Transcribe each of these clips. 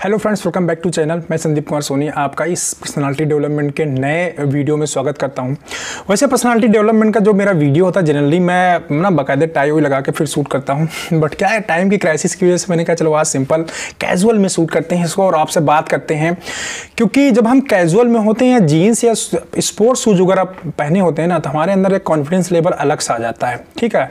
Hello friends, welcome back to channel. मैं संदीप कुमार सोनी आपका इस पर्सनालिटी डेवलपमेंट के नए वीडियो में स्वागत करता हूं। वैसे पर्सनालिटी डेवलपमेंट का जो मेरा वीडियो होता है जनरली मैं ना बाकायदे टाई हुई लगा के फिर शूट करता हूं, बट क्या है टाइम की क्राइसिस की वजह से मैंने कहा चलो आज सिंपल कैजुअल में शूट करते हैं इसको और आपसे बात करते हैं। क्योंकि जब हम कैजुअल में होते हैं, जीन्स या स्पोर्ट्स शूज वगैरह पहने होते हैं ना, तो हमारे अंदर एक कॉन्फिडेंस लेवल अलग सा आ जाता है। ठीक है,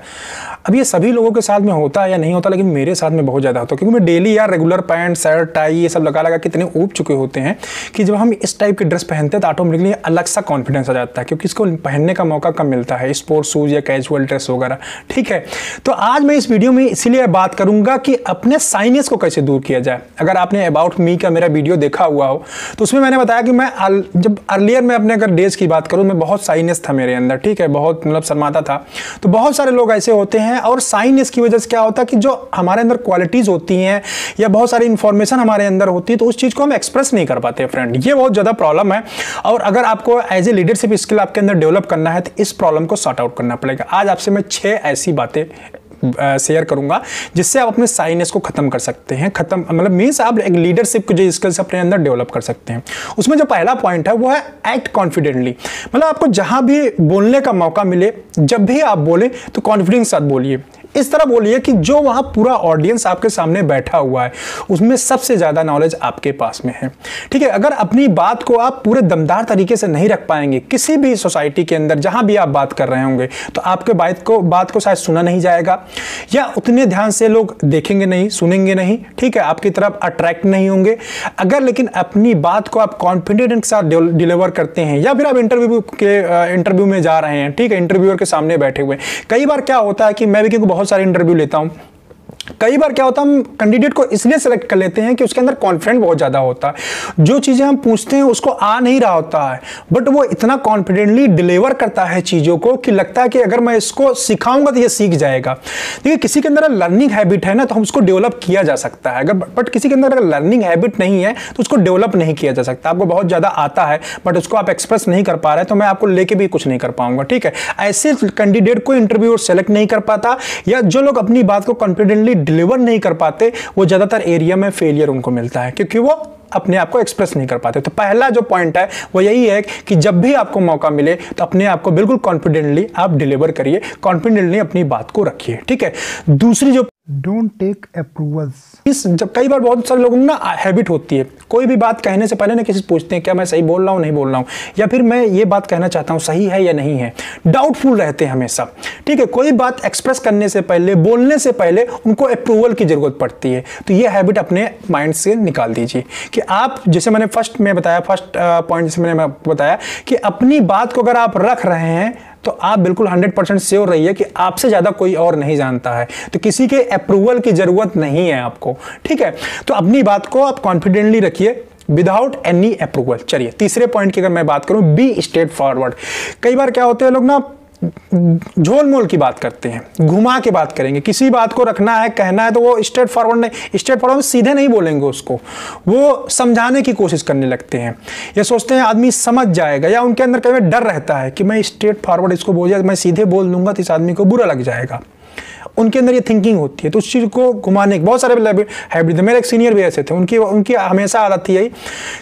अब ये सभी लोगों के साथ में होता है या नहीं होता, लेकिन मेरे साथ में बहुत ज़्यादा होता है क्योंकि मैं डेली यार रेगुलर पैंट शर्ट टाई ये सब लगा कितने ऊब चुके होते हैं कि जब हम इस टाइप की ड्रेस पहनते हैं तो ऑटोमेटिकली अलग सा कॉन्फिडेंस आ जाता है क्योंकि इसको पहनने का मौका कम मिलता है, स्पोर्ट्स शूज या कैजुअल ड्रेस वगैरह। ठीक है, तो आज मैं इस वीडियो में इसीलिए बात करूंगा कि अपने साइनेस को कैसे दूर किया जाए। अगर आपने अबाउट मी का मेरा वीडियो देखा हुआ हो तो उसमें मैंने बताया कि मैं जब अर्लियर में अपने अगर डेज की बात करूं, मैं बहुत साइनेस था मेरे अंदर। ठीक है, बहुत मतलब शर्माता था। तो बहुत सारे लोग ऐसे होते हैं और साइनेस की वजह से क्या होता है कि जो हमारे अंदर क्वालिटीज होती हैं या बहुत सारी इंफॉर्मेशन हमारे अंदर होती है तो उस चीज को हम एक्सप्रेस नहीं कर पाते फ्रेंड। ये बहुत ज्यादा प्रॉब्लम है और अगर आपको एज ए लीडरशिप स्किल आपके अंदर डेवलप करना है तो इस प्रॉब्लम को सॉर्ट आउट करना पड़ेगा। आज आपसे मैं 6 ऐसी बातें शेयर करूंगा जिससे आप अपने साइनेस को खत्म कर सकते हैं। खत्म मतलब मीन्स आप एक लीडरशिप को जो स्किल्स अपने अंदर डेवलप कर सकते हैं। उसमें जो पहला पॉइंट है वो है एक्ट कॉन्फिडेंटली। मतलब आपको जहां भी बोलने का मौका मिले, जब भी आप बोले तो कॉन्फिडेंस साथ बोलिए। इस तरह बोलिए कि जो वहां पूरा ऑडियंस आपके सामने बैठा हुआ है उसमें सबसे ज्यादा नॉलेज आपके पास में है। ठीक है, अगर अपनी बात को आप पूरे दमदार तरीके से नहीं रख पाएंगे किसी भी सोसाइटी के अंदर, जहां भी आप बात कर रहे होंगे, तो आपके बात को शायद सुना नहीं जाएगा या उतने ध्यान से लोग देखेंगे नहीं, सुनेंगे नहीं। ठीक है, आपकी तरफ अट्रैक्ट नहीं होंगे। अगर लेकिन अपनी बात को आप कॉन्फिडेंस के साथ डिलीवर करते हैं या फिर आप इंटरव्यू में जा रहे हैं, ठीक है, इंटरव्यूअर के सामने बैठे हुए, कई बार क्या होता है कि मैं भी क्योंकि बहुत सारे इंटरव्यू लेता हूं, कई बार क्या होता है हम कैंडिडेट को इसलिए सेलेक्ट कर लेते हैं कि उसके अंदर कॉन्फिडेंस बहुत ज्यादा होता है। जो चीजें हम पूछते हैं उसको आ नहीं रहा होता है, बट वो इतना कॉन्फिडेंटली डिलीवर करता है चीजों को कि लगता है कि अगर मैं इसको सिखाऊंगा तो ये सीख जाएगा। देखिए, किसी के अंदर लर्निंग हैबिट है ना तो हम उसको डेवलप किया जा सकता है, अगर बट किसी के अंदर अगर लर्निंग हैबिट नहीं है तो उसको डेवलप नहीं किया जा सकता। आपको बहुत ज्यादा आता है बट उसको आप एक्सप्रेस नहीं कर पा रहे तो मैं आपको लेके भी कुछ नहीं कर पाऊंगा। ठीक है, ऐसे कैंडिडेट को इंटरव्यूअर सेलेक्ट नहीं कर पाता या जो लोग अपनी बात को कॉन्फिडेंटली डिलीवर नहीं कर पाते वो ज्यादातर एरिया में फेलियर उनको मिलता है क्योंकि वो अपने आप को एक्सप्रेस नहीं कर पाते। तो पहला जो पॉइंट है वो यही है कि जब भी आपको मौका मिले तो अपने आप को बिल्कुल कॉन्फिडेंटली आप डिलीवर करिए, कॉन्फिडेंटली अपनी बात को रखिए। ठीक है, दूसरी जो डोंट टेक अप्रूवल्स। जब कई बार बहुत सारे लोगों ना हैबिट होती है, कोई भी बात कहने से पहले ना किसी से पूछते हैं क्या मैं सही बोल रहा हूँ नहीं बोल रहा हूँ, या फिर मैं ये बात कहना चाहता हूँ सही है या नहीं है। डाउटफुल रहते हैं हमेशा। ठीक है, कोई बात एक्सप्रेस करने से पहले, बोलने से पहले उनको अप्रूवल की जरूरत पड़ती है। तो ये हैबिट अपने माइंड से निकाल दीजिए कि आप, जैसे मैंने फर्स्ट पॉइंट जैसे मैंने बताया कि अपनी बात को अगर आप रख रहे हैं तो आप बिल्कुल 100% श्योर रहिए कि आपसे ज्यादा कोई और नहीं जानता है, तो किसी के अप्रूवल की जरूरत नहीं है आपको। ठीक है, तो अपनी बात को आप कॉन्फिडेंटली रखिए विदाउट एनी अप्रूवल। चलिए तीसरे पॉइंट की अगर मैं बात करूं, बी स्ट्रेट फॉरवर्ड। कई बार क्या होते हैं लोग ना झोल मोल की बात करते हैं, घुमा के बात करेंगे। किसी बात को रखना है, कहना है तो वो स्ट्रेट फॉरवर्ड नहीं, स्ट्रेट फॉरवर्ड सीधे नहीं बोलेंगे, उसको वो समझाने की कोशिश करने लगते हैं या सोचते हैं आदमी समझ जाएगा, या उनके अंदर कई बार डर रहता है कि मैं स्ट्रेट फॉरवर्ड इसको बोल जाए, मैं सीधे बोल दूंगा तो इस आदमी को बुरा लग जाएगा। उनके अंदर ये थिंकिंग होती है, तो उस चीज़ को घुमाने के बहुत सारे हैबिट थे। मेरे एक सीनियर भी ऐसे थे, उनकी हमेशा आदत थी यही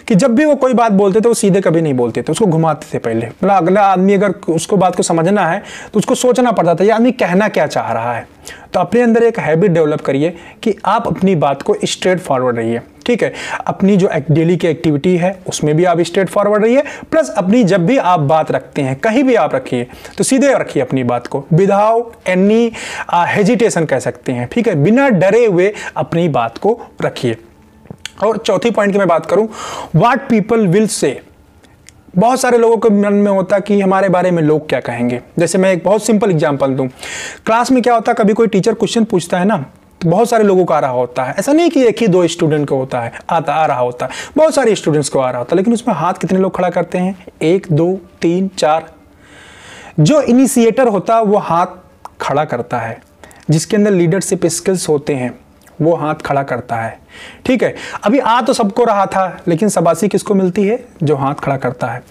कि जब भी वो कोई बात बोलते थे वो सीधे कभी नहीं बोलते थे, उसको घुमाते थे पहले। मतलब अगला आदमी अगर उसको बात को समझना है तो उसको सोचना पड़ता था ये आदमी कहना क्या चाह रहा है। तो अपने अंदर एक हैबिट डेवलप करिए कि आप अपनी बात को स्ट्रेट फॉरवर्ड रहिए। ठीक है, अपनी जो डेली की एक्टिविटी है उसमें भी आप स्ट्रेट फॉरवर्ड रहिए, प्लस अपनी जब भी आप बात रखते हैं कहीं भी आप रखिए तो सीधे रखिए अपनी बात को विदाउट एनी हेजिटेशन कह सकते हैं। ठीक है, बिना डरे हुए अपनी बात को रखिए। और चौथी पॉइंट की मैं बात करूं, व्हाट पीपल विल से। बहुत सारे लोगों के मन में होता कि हमारे बारे में लोग क्या कहेंगे। जैसे मैं एक बहुत सिंपल एग्जांपल दूं, क्लास में क्या होता है, कभी कोई टीचर क्वेश्चन पूछता है ना तो बहुत सारे लोगों को आ रहा होता है। ऐसा नहीं कि एक ही दो स्टूडेंट को होता है, आ रहा होता है, बहुत सारे स्टूडेंट्स को आ रहा होता है, लेकिन उसमें हाथ कितने लोग खड़ा करते हैं? 1 2 3 4। जो इनिशिएटर होता है वो हाथ खड़ा करता है, जिसके अंदर लीडरशिप स्किल्स होते हैं वो हाथ खड़ा करता है। ठीक है, अभी आ तो सबको रहा था, लेकिन शाबाशी किसको मिलती है? जो हाथ खड़ा करता है।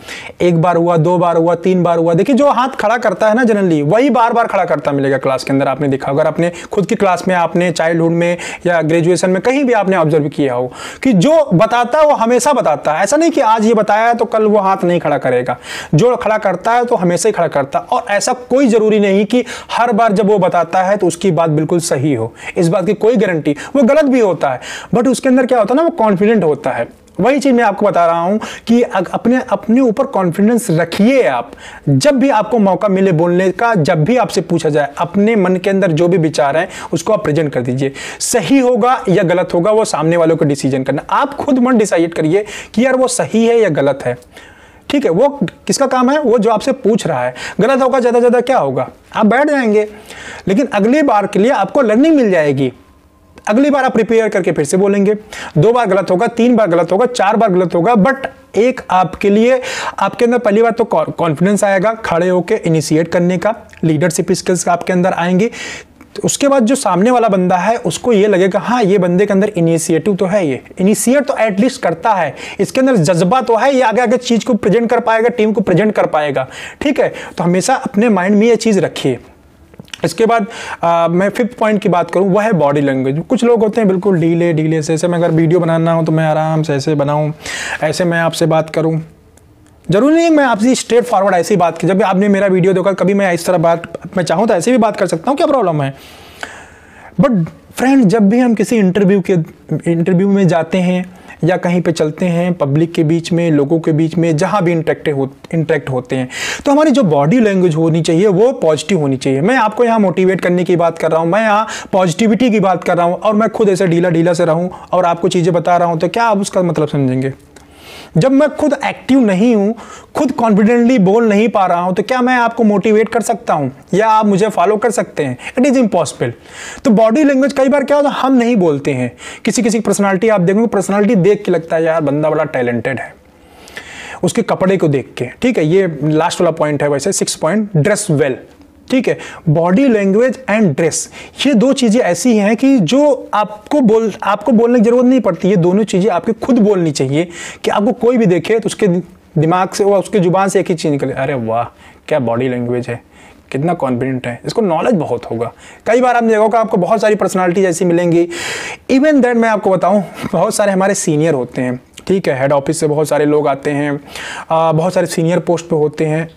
एक बार हुआ, 2 बार हुआ, 3 बार हुआ। देखिए जो हाथ खड़ा करता है ना, जनरली वही बार बार खड़ा करता मिलेगा क्लास के अंदर। आपने देखा, अगर आपने खुद की क्लास में, आपने चाइल्डहुड में या ग्रेजुएशन में कहीं भी आपने ऑब्जर्व किया हो कि जो बताता है वो हमेशा बताता है। ऐसा नहीं कि आज ये बताया है तो कल वो हाथ नहीं खड़ा करेगा। जो खड़ा करता है तो हमेशा ही खड़ा करता है। और ऐसा कोई जरूरी नहीं कि हर बार जब वो बताता है तो उसकी बात बिल्कुल सही हो, इस बात की कोई गारंटी, वो गलत भी होता है, बट उसके अंदर क्या होता है ना, वो कॉन्फिडेंट होता है। वही चीज मैं आपको बता रहा हूं कि अपने ऊपर कॉन्फिडेंस रखिए। आप जब भी आपको मौका मिले बोलने का, जब भी आपसे पूछा जाए, अपने मन के अंदर जो भी विचार है उसको आप प्रेजेंट कर दीजिए। सही होगा या गलत होगा वो सामने वालों को डिसीजन करना। आप खुद मन डिसाइड करिए कि यार वो सही है या गलत है। ठीक है, वो किसका काम है? वो जो आपसे पूछ रहा है। गलत होगा, ज्यादा ज्यादा क्या होगा, आप बैठ जाएंगे, लेकिन अगली बार के लिए आपको लर्निंग मिल जाएगी। अगली बार आप प्रिपेयर करके फिर से बोलेंगे। 2 बार गलत होगा, 3 बार गलत होगा, 4 बार गलत होगा, बट एक आपके लिए, आपके अंदर पहली बार तो कॉन्फिडेंस आएगा खड़े होकर इनिशिएट करने का, लीडरशिप स्किल्स आपके अंदर आएंगी। तो उसके बाद जो सामने वाला बंदा है उसको ये लगेगा हाँ ये बंदे के अंदर इनिशिएटिव तो है, ये इनिशिएट तो एटलीस्ट करता है, इसके अंदर जज्बा तो है, ये आगे आगे चीज को प्रेजेंट कर पाएगा, टीम को प्रेजेंट कर पाएगा। ठीक है, तो हमेशा अपने माइंड में ये चीज रखिए। इसके बाद मैं 5th पॉइंट की बात करूं, वह है बॉडी लैंग्वेज। कुछ लोग होते हैं बिल्कुल ढीले से, मैं अगर वीडियो बनाना हो तो मैं आराम से ऐसे बनाऊं, ऐसे मैं आपसे बात करूं। जरूरी नहीं मैं आपसे स्ट्रेट फॉरवर्ड ऐसी बात की, जब भी आपने मेरा वीडियो देखा कभी मैं इस तरह बात, मैं चाहूँ तो ऐसे भी बात कर सकता हूँ, क्या प्रॉब्लम है? बट फ्रेंड, जब भी हम किसी इंटरव्यू में जाते हैं या कहीं पे चलते हैं पब्लिक के बीच में, लोगों के बीच में, जहाँ भी इंटरेक्ट होते हैं, तो हमारी जो बॉडी लैंग्वेज होनी चाहिए वो पॉजिटिव होनी चाहिए। मैं आपको यहाँ मोटिवेट करने की बात कर रहा हूँ, मैं यहाँ पॉजिटिविटी की बात कर रहा हूँ, और मैं खुद ऐसे ढीला से रहूँ और आपको चीज़ें बता रहा हूँ, तो क्या आप उसका मतलब समझेंगे? जब मैं खुद एक्टिव नहीं हूं, खुद कॉन्फिडेंटली बोल नहीं पा रहा हूं, तो क्या मैं आपको मोटिवेट कर सकता हूं या आप मुझे फॉलो कर सकते हैं? It is impossible. तो बॉडी लैंग्वेज कई बार क्या होता है, हम नहीं बोलते हैं। किसी पर्सनालिटी आप देखोगे, पर्सनालिटी देख के लगता है यार बंदा बड़ा टैलेंटेड है, उसके कपड़े को देख के। ठीक है, ये लास्ट वाला पॉइंट है वैसे 6 पॉइंट, ड्रेस वेल। ठीक है, बॉडी लैंग्वेज एंड ड्रेस, ये 2 चीजें ऐसी हैं कि जो आपको बोलने की जरूरत नहीं पड़ती। ये दोनों चीजें आपकी खुद बोलनी चाहिए कि आपको कोई भी देखे तो उसके दिमाग से, वो उसके जुबान से एक ही चीज निकले, अरे वाह क्या बॉडी लैंग्वेज है, कितना कॉन्फिडेंट है, इसको नॉलेज बहुत होगा। कई बार आपने देखा होगा आपको बहुत सारी पर्सनालिटी ऐसी मिलेंगी। इवन दैट मैं आपको बताऊं, बहुत सारे हमारे सीनियर होते हैं, ठीक है, हेड ऑफिस से बहुत सारे लोग आते हैं, बहुत सारे सीनियर पोस्ट पे होते हैं।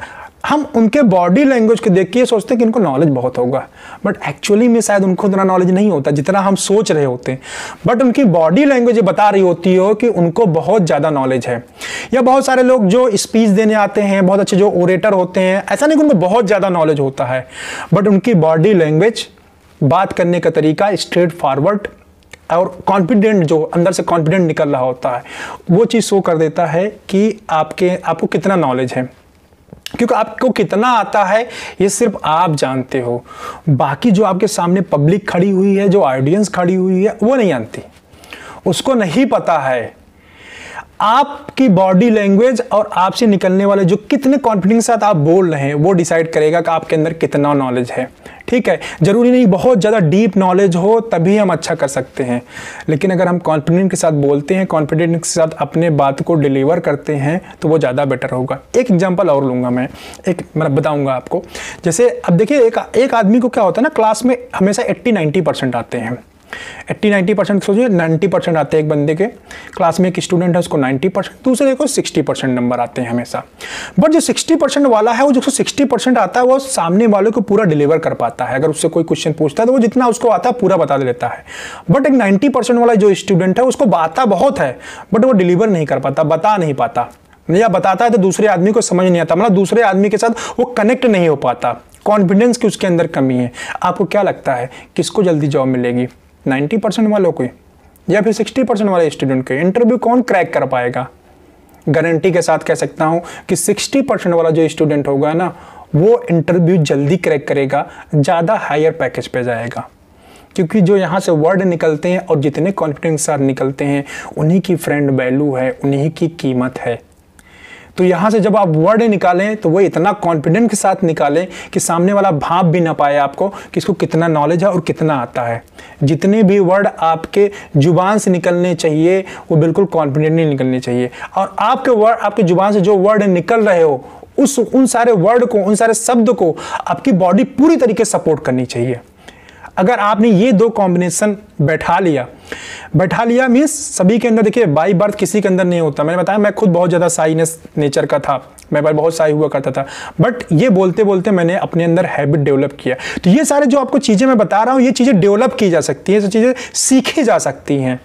हम उनके बॉडी लैंग्वेज को देख के ये सोचते हैं कि इनको नॉलेज बहुत होगा, बट एक्चुअली में शायद उनको उतना नॉलेज नहीं होता जितना हम सोच रहे होते हैं। बट उनकी बॉडी लैंग्वेज बता रही होती हो कि उनको बहुत ज़्यादा नॉलेज है। या बहुत सारे लोग जो स्पीच देने आते हैं, बहुत अच्छे जो ओरेटर होते हैं, ऐसा नहीं कि उनको बहुत ज़्यादा नॉलेज होता है, बट उनकी बॉडी लैंग्वेज, बात करने का तरीका स्ट्रेट फॉरवर्ड और कॉन्फिडेंट, जो अंदर से कॉन्फिडेंट निकल रहा होता है, वो चीज़ शो कर देता है कि आपको कितना नॉलेज है। क्योंकि आपको कितना आता है ये सिर्फ आप जानते हो, बाकी जो आपके सामने पब्लिक खड़ी हुई है, जो ऑडियंस खड़ी हुई है, वो नहीं जानती, उसको नहीं पता है। आपकी बॉडी लैंग्वेज और आपसे निकलने वाले जो कितने कॉन्फिडेंस के साथ आप बोल रहे हैं वो डिसाइड करेगा कि आपके अंदर कितना नॉलेज है। ठीक है, जरूरी नहीं बहुत ज़्यादा डीप नॉलेज हो तभी हम अच्छा कर सकते हैं, लेकिन अगर हम कॉन्फिडेंस के साथ बोलते हैं, कॉन्फिडेंस के साथ अपने बात को डिलीवर करते हैं तो वो ज़्यादा बेटर होगा। एक एग्जांपल और लूँगा मैं बताऊँगा आपको। जैसे अब देखिए, एक आदमी को क्या होता है ना, क्लास में हमेशा 80-90% आते हैं। 80-90% सोचिए, 90% आते हैं एक बंदे के क्लास में, एक स्टूडेंट है उसको 90%, दूसरे को 60% नंबर आते हैं हमेशा। बट जो 60% वाला है, वो जो 60% आता है वो सामने वाले को पूरा डिलीवर कर पाता है। अगर उससे कोई क्वेश्चन पूछता है तो वो जितना उसको आता है पूरा बता देता है। बट एक 90% वाला जो स्टूडेंट है उसको आता बहुत है, बट वो डिलीवर नहीं कर पाता, बता नहीं पाता, या बताता है तो दूसरे आदमी को समझ नहीं आता, मतलब दूसरे आदमी के साथ वो कनेक्ट नहीं हो पाता। कॉन्फिडेंस की उसके अंदर कमी है। आपको क्या लगता है किसको जल्दी जॉब मिलेगी, 90% वालों को या फिर 60% वाले स्टूडेंट को? इंटरव्यू कौन क्रैक कर पाएगा? गारंटी के साथ कह सकता हूं कि 60% वाला जो स्टूडेंट होगा ना, वो इंटरव्यू जल्दी क्रैक करेगा, ज़्यादा हायर पैकेज पे जाएगा। क्योंकि जो यहाँ से वर्ड निकलते हैं और जितने कॉन्फिडेंस के साथ निकलते हैं, उन्हीं की फ्रेंड वैल्यू है, उन्हीं की कीमत है। तो यहाँ से जब आप वर्ड निकालें तो वो इतना कॉन्फिडेंट के साथ निकालें कि सामने वाला भाप भी ना पाए आपको कि इसको कितना नॉलेज है और कितना आता है। जितने भी वर्ड आपके जुबान से निकलने चाहिए वो बिल्कुल कॉन्फिडेंटली निकलने चाहिए, और आपके वर्ड, आपके जुबान से जो वर्ड निकल रहे हो उन सारे वर्ड को, उन सारे शब्द को आपकी बॉडी पूरी तरीके से सपोर्ट करनी चाहिए। अगर आपने ये दो कॉम्बिनेशन बैठा लिया मीन्स सभी के अंदर, देखिए बाई बर्थ किसी के अंदर नहीं होता। मैंने बताया मैं खुद बहुत ज़्यादा साइनेस नेचर का था, मैं बहुत साई हुआ करता था, बट ये बोलते बोलते मैंने अपने अंदर हैबिट डेवलप किया। तो ये सारे जो आपको चीज़ें मैं बता रहा हूँ, ये चीज़ें डेवलप की जा सकती हैं, ये चीज़ें सीखी जा सकती हैं।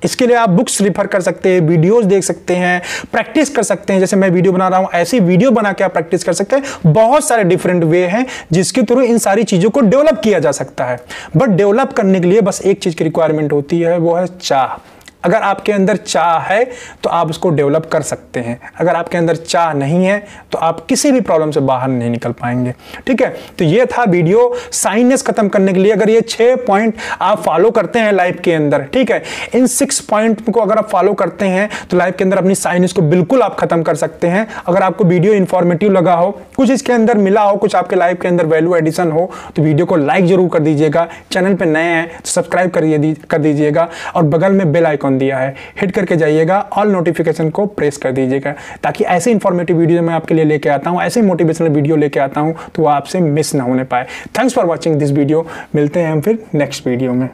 इसके लिए आप बुक्स रिफर कर सकते हैं, वीडियोस देख सकते हैं, प्रैक्टिस कर सकते हैं। जैसे मैं वीडियो बना रहा हूं, ऐसी वीडियो बना के आप प्रैक्टिस कर सकते हैं। बहुत सारे डिफरेंट वे हैं जिसके थ्रू इन सारी चीज़ों को डेवलप किया जा सकता है। बट डेवलप करने के लिए बस एक चीज़ की रिक्वायरमेंट होती है, वो है चाह। अगर आपके अंदर चाह है तो आप उसको डेवलप कर सकते हैं। अगर आपके अंदर चाह नहीं है तो आप किसी भी प्रॉब्लम से बाहर नहीं निकल पाएंगे। ठीक है, तो ये था वीडियो साइनेस खत्म करने के लिए। अगर ये 6 पॉइंट आप फॉलो करते हैं लाइफ के अंदर, ठीक है, इन 6 पॉइंट को अगर आप फॉलो करते हैं तो लाइफ के अंदर अपनी साइनेस को बिल्कुल आप खत्म कर सकते हैं। अगर आपको वीडियो इंफॉर्मेटिव लगा हो, कुछ इसके अंदर मिला हो, कुछ आपके लाइफ के अंदर वैल्यू एडिशन हो, तो वीडियो को लाइक जरूर कर दीजिएगा। चैनल पर नए हैं तो सब्सक्राइब कर दीजिएगा, और बगल में बेल आइकॉन दिया है, हिट करके जाइएगा, ऑल नोटिफिकेशन को प्रेस कर दीजिएगा, ताकि ऐसे इंफॉर्मेटिव वीडियो मैं आपके लिए लेके आता हूं, ऐसे मोटिवेशनल वीडियो लेके आता हूं तो वो आपसे मिस ना होने पाए। Thanks for watching this video. मिलते हैं हम फिर नेक्स्ट वीडियो में।